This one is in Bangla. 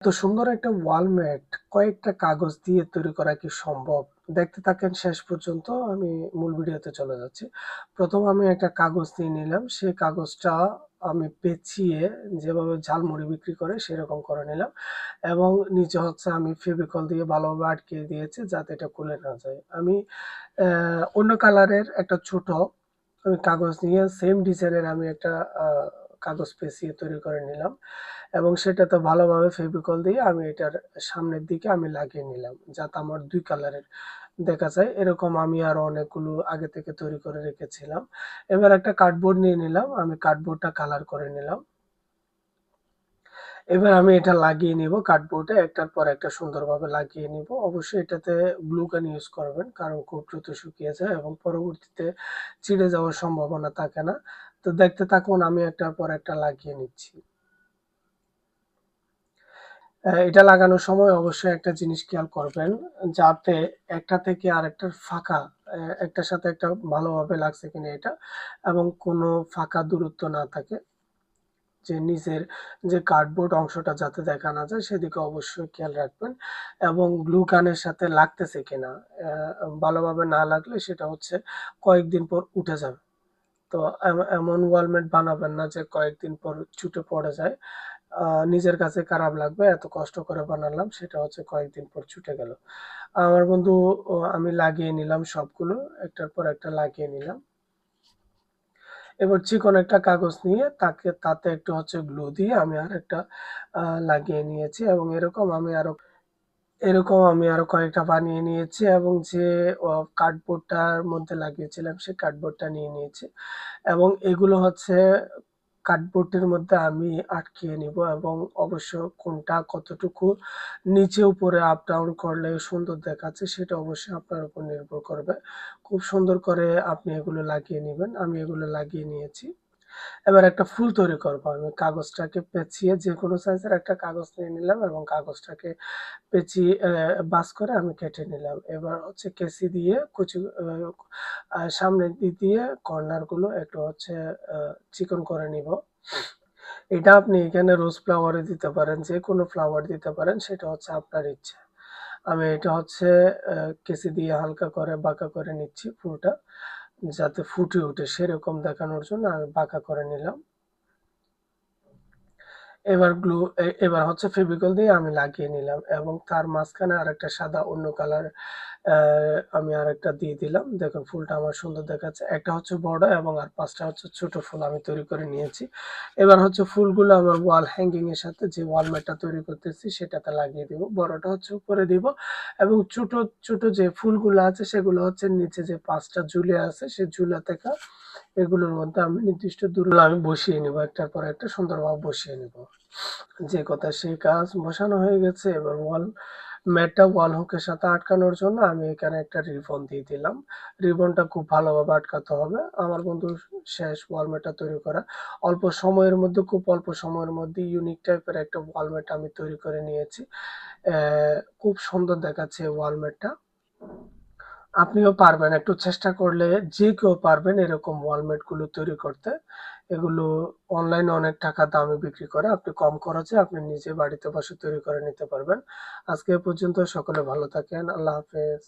এত সুন্দর একটা ওয়াল ম্যাট কয়েকটা কাগজ দিয়ে তৈরি করা কি সম্ভব? দেখতে থাকেন শেষ পর্যন্ত। আমি মূল ভিডিওতে চলে যাচ্ছি। ১ম আমি একটা কাগজ নিয়ে নিলাম। সেই কাগজটা আমি পেঁচিয়ে যেভাবে ঝালমুড়ি বিক্রি করে সেরকম করে নিলাম এবং নিচে হচ্ছে আমি ফেভিকল দিয়ে ভালোভাবে আটকিয়ে দিয়েছি যাতে এটা খুলে না যায়। আমি অন্য কালারের একটা ছোট আমি কাগজ নিয়ে সেম ডিজাইনের আমি একটা আ কাগজ পেঁচিয়ে তৈরি করে নিলাম এবং সেটাতে ভালোভাবে ফেভিকল দিয়ে আমি এটার সামনের দিকে আমি লাগিয়ে নিলাম। যাতে আমার ২ কালারের দেখা যায়। এরকম আমি আরো অনেকগুলো আগে থেকে তৈরি করে রেখেছিলাম। এবার একটা কার্ডবোর্ড নিয়ে নিলাম। আমি কার্ডবোর্ডটা কালার করে নিলাম। এবার আমি এটা লাগিয়ে নিব কার্ডবোর্ডে একটার পর একটা সুন্দরভাবে লাগিয়ে নিব। অবশ্যই এটাতে গ্লু গান ইউজ করবেন কারণ খুব দ্রুত শুকিয়ে যায় এবং পরবর্তীতে ছিঁড়ে যাওয়ার সম্ভাবনা থাকে না। তো দেখতে থাকুন আমি একটার পর একটা লাগিয়ে নিচ্ছি। এটা লাগানোর সময় অবশ্যই একটা জিনিস খেয়াল করবেন যাতে একটা থেকে আরেকটার ফাঁকা একটার সাথে একটা ভালোভাবে লাগছে কিনা এটা এবং কোনো ফাঁকা দূরত্ব না থাকে। যে নিচের যে কার্ডবোর্ড অংশটা যাতে দেখা না যায় সেদিকে অবশ্যই খেয়াল রাখবেন এবং গ্লু গানের সাথে লাগতেছে কিনা। ভালোভাবে না লাগলে সেটা হচ্ছে কয়েকদিন পর উঠে যাবে। তো এমন ওয়ালমেট বানাবেন না যে কয়েকদিন পর চুটে পড়ে যায়। নিজের কাছে খারাপ লাগবে। এত কষ্ট করে বানালাম সেটা হচ্ছে কয়েকদিন পর ছুটে গেল। আমার বন্ধু আমি লাগিয়ে নিলাম সবগুলো। একটার পর একটা লাগিয়ে নিলাম। এবার চিকন একটা কাগজ নিয়ে তাতে একটু হচ্ছে গ্লু দিয়ে আমি আরেকটা লাগিয়ে নিয়েছি এবং এরকম আমি আরো কয়েকটা বানিয়ে নিয়েছি এবং যে কার্ডবোর্ডটার মধ্যে লাগিয়েছিলাম সেই কার্ডবোর্ডটা নিয়ে নিয়েছি এবং এগুলো হচ্ছে কার্ডবোর্ডের মধ্যে আমি আটকিয়ে নিব এবং অবশ্য কোনটা কতটুকু নিচে উপরে আপ ডাউন করলে সুন্দর দেখাচ্ছে সেটা অবশ্যই আপনার উপর নির্ভর করবে। খুব সুন্দর করে আপনি এগুলো লাগিয়ে নিবেন। আমি এগুলো লাগিয়ে নিয়েছি। এবার একটা ফুল তৈরি করব। আমি কাগজটাকে পেঁচিয়ে যেকোনো সাইজের একটা কাগজ নিয়ে নিলাম এবং কাগজটাকে পেঁচিয়ে ভাঁজ করে আমি কেটে নিলাম। এবার হচ্ছে কেঁচি দিয়ে কুচি সামনের দিক দিয়ে কর্নার গুলো একটু হচ্ছে আ চিকন করে নিব। এটা আপনি এখানে রোজ ফ্লাওয়ারও দিতে পারেন, যেকোনো ফ্লাওয়ার দিতে পারেন সেটা হচ্ছে আপনার ইচ্ছা। আমি এটা হচ্ছে আ কেঁচি দিয়ে হালকা করে বাঁকা করে নিচ্ছি ফুলটা, যাতে ফুটে ওঠে সেরকম দেখানোর জন্য আমি বাঁকা করে নিলাম। এবার গ্লু এবার হচ্ছে ফেভিকল দিয়ে আমি লাগিয়ে নিলাম এবং তার মাঝখানে আরেকটা সাদা অন্য কালার অ্যা আমি আরেকটা দিয়ে দিলাম। দেখুন ফুলটা আমার সুন্দর দেখাচ্ছে। একটা হচ্ছে বড় এবং আর ৫ টা হচ্ছে ছোট ফুল আমি তৈরি করে নিয়েছি। এবার হচ্ছে ফুলগুলো আমার ওয়াল হ্যাঙ্গিং এর সাথে যে ওয়াল ম্যাটটা তৈরি করতেছি সেটাতে লাগিয়ে দিব। বড়টা হচ্ছে উপরে দিব এবং ছোট যে ফুলগুলো আছে সেগুলো হচ্ছে নিচে যে ৫ টা ঝুলে আছে সেই ঝুলা থেকে এগুলোর মধ্যে আমি নির্দিষ্ট দূরত্ব আমি বসিয়ে নিব। একটার পর একটা সুন্দরভাবে বসিয়ে নিব। যে কথা সেই কাজ বসানো হয়ে গেছে। এবার ম্যাটটা ওয়াল হুকের সাথে আটকানোর জন্য আমি এখানে একটা রিবন দিয়ে দিলাম। রিবনটা খুব ভালোভাবে আটকাতে হবে। আমার বন্ধুর শেষ ওয়াল ম্যাটটা তৈরি করা। খুব অল্প সময়ের মধ্যে ইউনিক টাইপের একটা ওয়াল ম্যাট আমি তৈরি করে নিয়েছি। অ্যা খুব সুন্দর দেখাচ্ছে ওয়াল ম্যাটটা। আপনিও পারবেন। একটু চেষ্টা করলে যে কেউ পারবেন এরকম ওয়ালমেট গুলো তৈরি করতে। এগুলো অনলাইনে অনেক টাকা দামে বিক্রি করে। আপনি কম খরচে আপনি নিজে বাড়িতে বসে তৈরি করে নিতে পারবেন। আজকে এ পর্যন্ত সকলে ভালো থাকেন। আল্লাহ হাফেজ।